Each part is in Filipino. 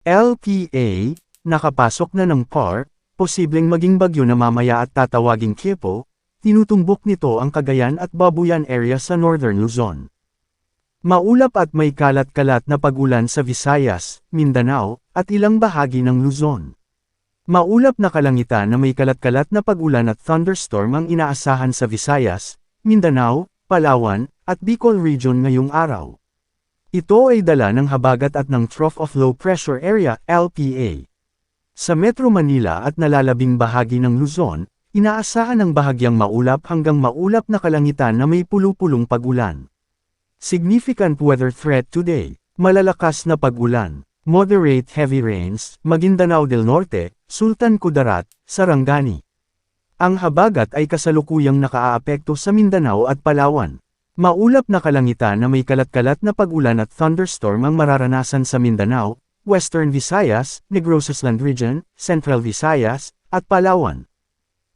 LPA, nakapasok na ng PAR, posibleng maging bagyo na mamaya at tatawaging Kyepo, tinutumbok nito ang Cagayan at Babuyan area sa Northern Luzon. Maulap at may kalat-kalat na pag-ulan sa Visayas, Mindanao, at ilang bahagi ng Luzon. Maulap na kalangitan na may kalat-kalat na pag-ulan at thunderstorm ang inaasahan sa Visayas, Mindanao, Palawan, at Bicol Region ngayong araw. Ito ay dala ng habagat at ng Trough of Low Pressure Area, LPA. Sa Metro Manila at nalalabing bahagi ng Luzon, inaasahan ng bahagyang maulap hanggang maulap na kalangitan na may pulu-pulong pag-ulan. Significant weather threat today, malalakas na pag-ulan, moderate heavy rains, Maguindanao del Norte, Sultan Kudarat, Sarangani. Ang habagat ay kasalukuyang nakaaapekto sa Mindanao at Palawan. Maulap na kalangitan na may kalat-kalat na pag-ulan at thunderstorm ang mararanasan sa Mindanao, Western Visayas, Negros Island Region, Central Visayas, at Palawan.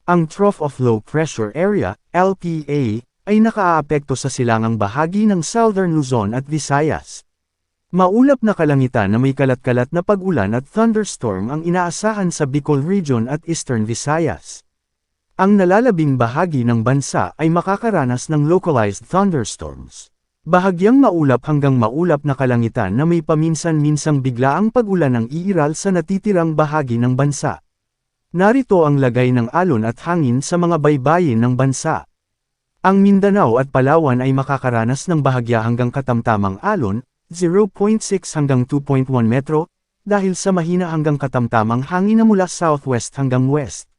Ang Trough of Low Pressure Area, LPA, ay nakaaapekto sa silangang bahagi ng Southern Luzon at Visayas. Maulap na kalangitan na may kalat-kalat na pag-ulan at thunderstorm ang inaasahan sa Bicol Region at Eastern Visayas. Ang nalalabing bahagi ng bansa ay makakaranas ng localized thunderstorms. Bahagyang maulap hanggang maulap na kalangitan na may paminsan-minsang biglaang pag-ulan ang iiral sa natitirang bahagi ng bansa. Narito ang lagay ng alon at hangin sa mga baybayin ng bansa. Ang Mindanao at Palawan ay makakaranas ng bahagya hanggang katamtamang alon, 0.6 hanggang 2.1 metro, dahil sa mahina hanggang katamtamang hangin na mula southwest hanggang west.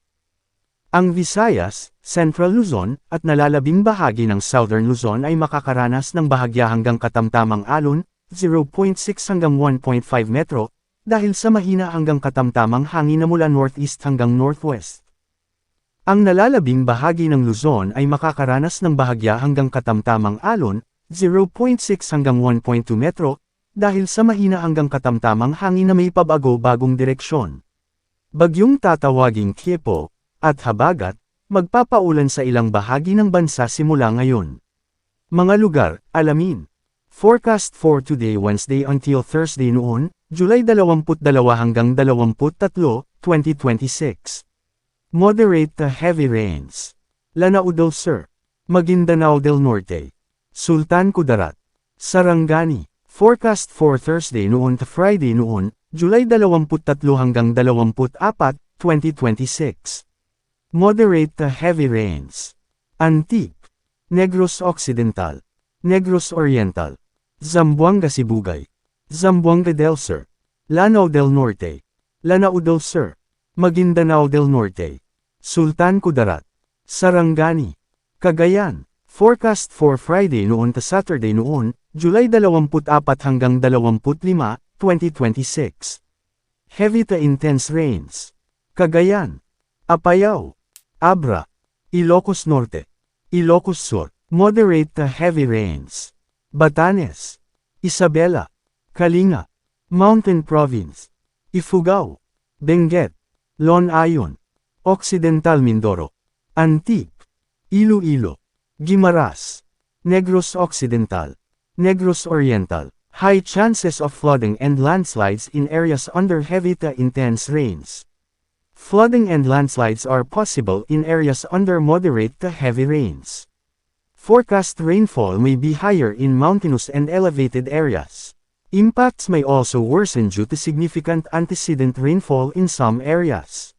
Ang Visayas, Central Luzon, at nalalabing bahagi ng Southern Luzon ay makakaranas ng bahagya hanggang katamtamang alon, 0.6 hanggang 1.5 metro, dahil sa mahina hanggang katamtamang hangin na mula northeast hanggang northwest. Ang nalalabing bahagi ng Luzon ay makakaranas ng bahagya hanggang katamtamang alon, 0.6 hanggang 1.2 metro, dahil sa mahina hanggang katamtamang hangin na may pabago-bagong direksyon. Bagyong tatawaging Kyepo, at habagat, magpapaulan sa ilang bahagi ng bansa simula ngayon. Mga lugar, alamin. Forecast for today Wednesday until Thursday noon, July 22 hanggang 23, 2026. Moderate to heavy rains. Lanao del Sur, Maguindanao del Norte, Sultan Kudarat, Sarangani. Forecast for Thursday noon to Friday noon, July 23 hanggang 24, 2026. Moderate to heavy rains. Antique, Negros Occidental, Negros Oriental, Zamboanga Sibugay, Zamboanga del Sur, Lanao del Norte, Lanao del Sur, Maguindanao del Norte, Sultan Kudarat, Sarangani, Cagayan. Forecast for Friday noon to Saturday noon, July 24 hanggang 25, 2026. Heavy to intense rains. Cagayan, Apayao, Abra, Ilocos Norte, Ilocos Sur, moderate to heavy rains. Batanes, Isabela, Kalinga, Mountain Province, Ifugao, Benguet, Lon Ayon, Occidental Mindoro, Antique, Iloilo, Guimaras, Negros Occidental, Negros Oriental. High chances of flooding and landslides in areas under heavy to intense rains. Flooding and landslides are possible in areas under moderate to heavy rains. Forecast rainfall may be higher in mountainous and elevated areas. Impacts may also worsen due to significant antecedent rainfall in some areas.